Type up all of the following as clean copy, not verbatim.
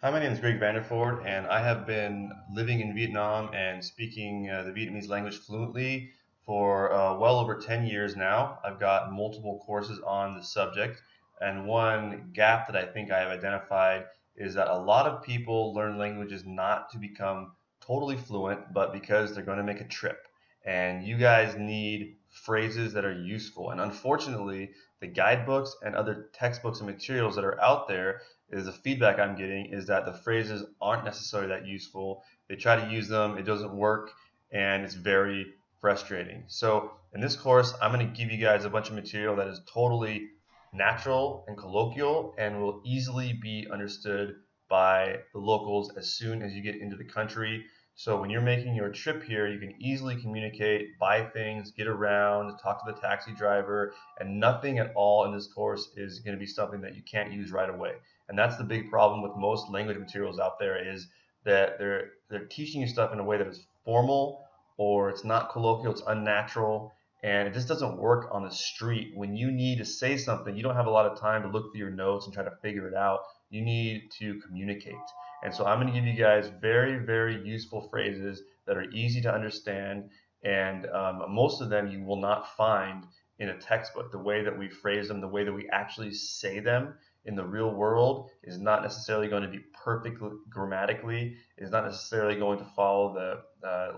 Hi, my name is Greg Vanderford, and I have been living in Vietnam and speaking the Vietnamese language fluently for well over 10 years now. I've got multiple courses on the subject, and one gap that I think I have identified is that a lot of people learn languages not to become totally fluent, but because they're going to make a trip. And you guys need phrases that are useful. And unfortunately, the guidebooks and other textbooks and materials that are out there is the feedback I'm getting is that the phrases aren't necessarily that useful. They try to use them, it doesn't work, and it's very frustrating. So in this course, I'm going to give you guys a bunch of material that is totally natural and colloquial and will easily be understood by the locals as soon as you get into the country. So when you're making your trip here, you can easily communicate, buy things, get around, talk to the taxi driver, and nothing at all in this course is going to be something that you can't use right away. And that's the big problem with most language materials out there is that they're teaching you stuff in a way that is formal or it's not colloquial, it's unnatural, and it just doesn't work on the street. When you need to say something, you don't have a lot of time to look through your notes and try to figure it out. You need to communicate. And so I'm going to give you guys very, very useful phrases that are easy to understand, and most of them you will not find in a textbook. The way that we phrase them, the way that we actually say them in the real world is not necessarily going to be perfect grammatically, is not necessarily going to follow the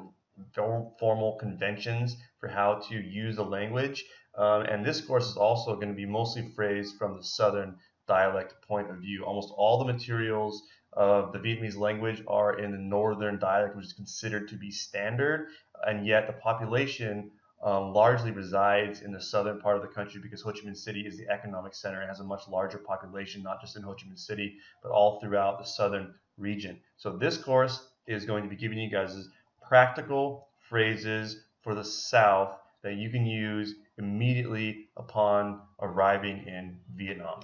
formal conventions for how to use the language. And this course is also going to be mostly phrased from the Southern dialect point of view. Almost all the materials of the Vietnamese language are in the Northern dialect, which is considered to be standard, and yet the population largely resides in the southern part of the country because Ho Chi Minh City is the economic center and has a much larger population, not just in Ho Chi Minh City, but all throughout the southern region. So this course is going to be giving you guys practical phrases for the South that you can use immediately upon arriving in Vietnam.